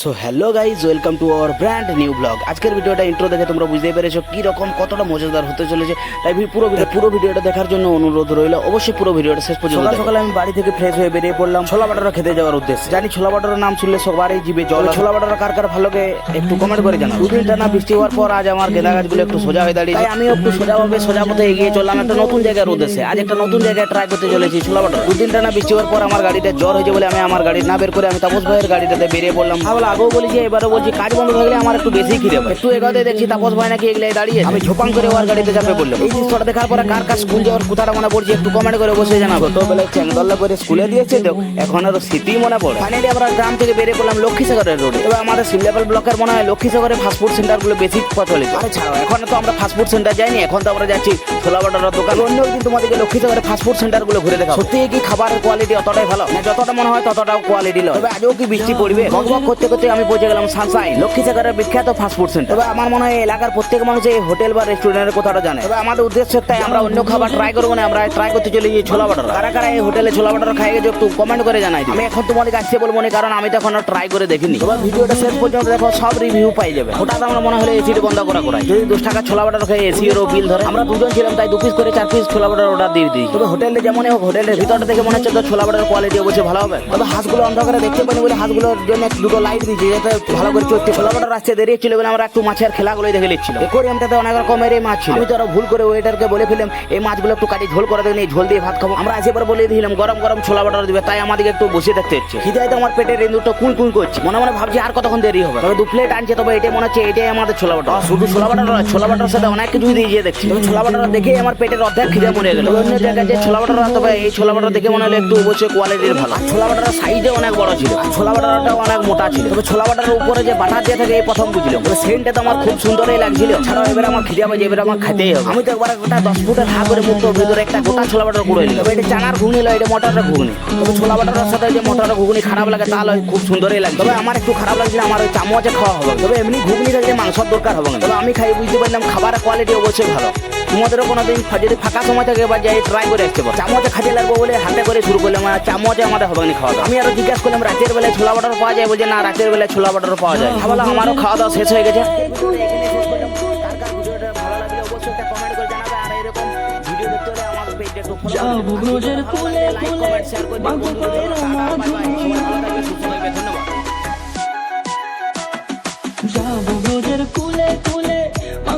So hello guys, welcome to our brand new blog. আজকের ভিডিওটা intro দেখে তোমরা বুঝতেই পেরেছো কি রকম কতটা মজাদার হতে চলেছে। তাই পুরো ভিডিওটা দেখার জন্য অনুরোধ রইল, অবশ্যই পুরো ভিডিওটা শেষ পর্যন্ত। সকালে আমি বাড়ি থেকে ফ্রেশ হয়ে বেরিয়ে পড়লাম ছোলা বাটারা খেতে যাওয়ার উদ্দেশ্যে। জানি ছোলা বাটারার নাম শুনলে সবারই জিভে জল। ছোলা বাটারা কার কার ভালোকে একটু কমেন্ট করে জানাও। দুদিন টানা বৃষ্টি হওয়ার পর আজ আমার গেঁদা গাছগুলো একটু সোজা হয়ে দাঁড়িয়ে, তাই আমি একটু সোজা পথে এগিয়ে চললাম একটা নতুন জায়গার উদ্দেশ্যে। আজ একটা নতুন জায়গায় ট্রাই করতে চলেছি ছোলা বাটারা। দুদিন টানা বৃষ্টি হওয়ার পর আমার গাড়িতে জ্বর হয়েছে বলে আমি আমার গাড়ি না বের করে আমি তাপস ভাইয়ের গাড়িটাতে বেরিয়ে পড়লাম। তাহলে আগেও বলেছি এবারও বলছি, কাজ বন্ধ থাকলে আমার একটু বেশি খিদে পায়। একটু এগাতে দেখছি তাপস ভাই নাকি এগলে দাঁড়িয়ে, আমি ঝোপাং করে ওর গাড়িতে চাপে পড়লাম। এই জিনিসটা দেখার পরে কার কার স্কুল যাওয়ার কথাটা মনে পড়ছে একটু কমেন্ট করে বসে জানাবো। ছোটবেলায় চ্যাংদল্লা করে স্কুলে দিয়েছে তো এখন আরো স্মৃতি মনে পড়ে। ফাইনালি আমরা গ্রাম থেকে বেরিয়ে পড়লাম লক্ষ্মীসাগরের রোডে। এবার আমাদের সিমলেপাল ব্লকের মনে হয় লক্ষ্মীসাগরে ফাস্টফুড সেন্টারগুলো বেশি প্রচলিত। আরে ছাড়াও, এখন তো আমরা ফাস্টফুড সেন্টার যাইনি, এখন তো আমরা যাচ্ছি ছোলা বাটারার দোকান। অন্য একদিন তোমাদেরকে লক্ষ্মীসাগরের ফাস্টফুড সেন্টারগুলো ঘুরে দেখা। সত্যি কি খাবারের কোয়ালিটি অতটাই ভালো না? যতটা মনে হয় ততটাও কোয়ালিটি লো। তবে আজও কি বৃষ্টি পড়বে? বকবক করতে করতে আমি পৌঁছে গেলাম সানশাইন, লক্ষ্মীসাগরের বিখ্যাত ফাস্টফুড সেন্টার। তবে আমার মনে হয় এলাকার প্রত্যেক মানুষ এই হোটেল বা রেস্টুরেন্টের কথাটা জানে। তবে আমাদের উদ্দেশ্য একটাই, আমরা অন্য খাবার ট্রাই করবো না, আমরা ট্রাই করতে চলে যাই ছোলা বাটারা। কারা কারা এই হোটেলে ছোলা বাটারা খাই গেছে একটু কমেন্ট করে জানাই। আমি এখন তোমাদের কাছে বলবো না, কারণ আমি তো এখন ট্রাই করে দেখিনি। তবে ভিডিওটা শেষ পর্যন্ত দেখো, সব রিভিউ পাই যাবে। হঠাৎ আমরা মনে হলে এসিটি বন্ধ করা যদি 10 টাকা ছোলা বাটারা খেয়ে এসি এরও বিল ধরে। আমরা দুজন ছিলাম, তাই 2 পিস করে 4 পিস ছোলা বাটার অর্ডার দিয়ে দিই। তবে হোটেলে যেমন হোক, হোটেলের ভিতরটা থেকে মনে হচ্ছে তো ছোলা বাটার কোয়ালিটি অবশ্যই ভালো হবে। তবে হাঁসগুলো অন্ধকারে দেখতে পাইনি বলে হাঁসগুলোর জন্য দুটো লাইট দিয়েছি যাতে ভালো করে চলছে। ছোলা বাটার রাস্তায় দেরিয়ে ছিল বলে আমরা একটু মাছের খেলাগুলোই দেখে নিচ্ছিল। একুয়ারিয়ামটাতে অনেক রকমের মাছ ছিল। আমি তো আরো ভুল করে ওয়েটারকে বলে ফেললাম এই মাছগুলো একটু কাটি ঝোল করে দেবেন, এই ঝোল দিয়ে ভাত খাবো। আমরা এবার বলে দিলাম গরম গরম ছোলা বাটার দিবে, তাই আমাদেরকে একটু বসে থাকতে হচ্ছে। খিদায় তো আমার পেটের ইন্দুরটা কুল কুল করছে। মনে মনে ভাবছি আর কতক্ষণ দেরি হবে। তবে 2 প্লেট আনছে, তবে এটাই মনে হচ্ছে এটাই আমাদের ছোলা বাটার। শুধু ছোলা বাটার নয়, ছোলা বাটার সাথে অনেক কিছু দিয়ে দেখছি। তবে ছোলা বাটার দেখে আমার পেটের অর্ধেক খিদে মরে গেল। অন্য জায়গায় যে ছোলা বাটার, তবে এই ছোলা বাটার দেখে মনে হলো একটু অবশ্যই কোয়ালিটির ভালো। ছোলা বাটার সাইজে অনেক বড় ছিল, ছোলা বাটারটাও অনেক মোটা ছিল। তবে ছোলা বাটারের উপরে যে বাটার দিয়ে থাকে এই প্রথম বুঝলাম। তবে সেন্টটা তো আমার খুব সুন্দরই লাগছিল। ছাড়াও এবার আমার খিদে পাইছে, এবার আমার খেতেই হবে। আমি তো একবার গোটা 10 ফুটের হা করে মুক্ত ভিতরে একটা গোটা ছোলা বাটার গুঁড়ো নিল। তবে এটা চানার ঘুগনি নয়, এটা মটরের ঘুগনি। তবে ছোলা বাটারের সাথে যে মটরের ঘুগনি খারাপ লাগে তাহলে খুব সুন্দরই লাগে। তবে আমার একটু খারাপ লাগছিল, আমার ওই চামচে খাওয়া হবে। তবে এমনি ঘুগনি থাকলে মাংসর দরকার হবে না। তবে আমি খাই বুঝতে পারলাম খাবারের কোয়ালিটি অবশ্যই ভালো। তোমাদেরও কোনোদিন যদি ফাঁকা সময় থাকে এবার যাই ট্রাই করে আসতে পারো। চামচে খাতে লাগবো বলে হাতে করে শুরু করলাম, চামচে আমাদের হবে না খাওয়া দাওয়া। আমি আরো জিজ্ঞাসা করলাম রাতের বেলায় ছোলা বাটার পাওয়া যায়, বলছে না রাতের বেলায় ছোলা বাটার পাওয়া যায়। ভাবলাম আমারও খাওয়া দাওয়া শেষ হয়ে গেছে। যাবো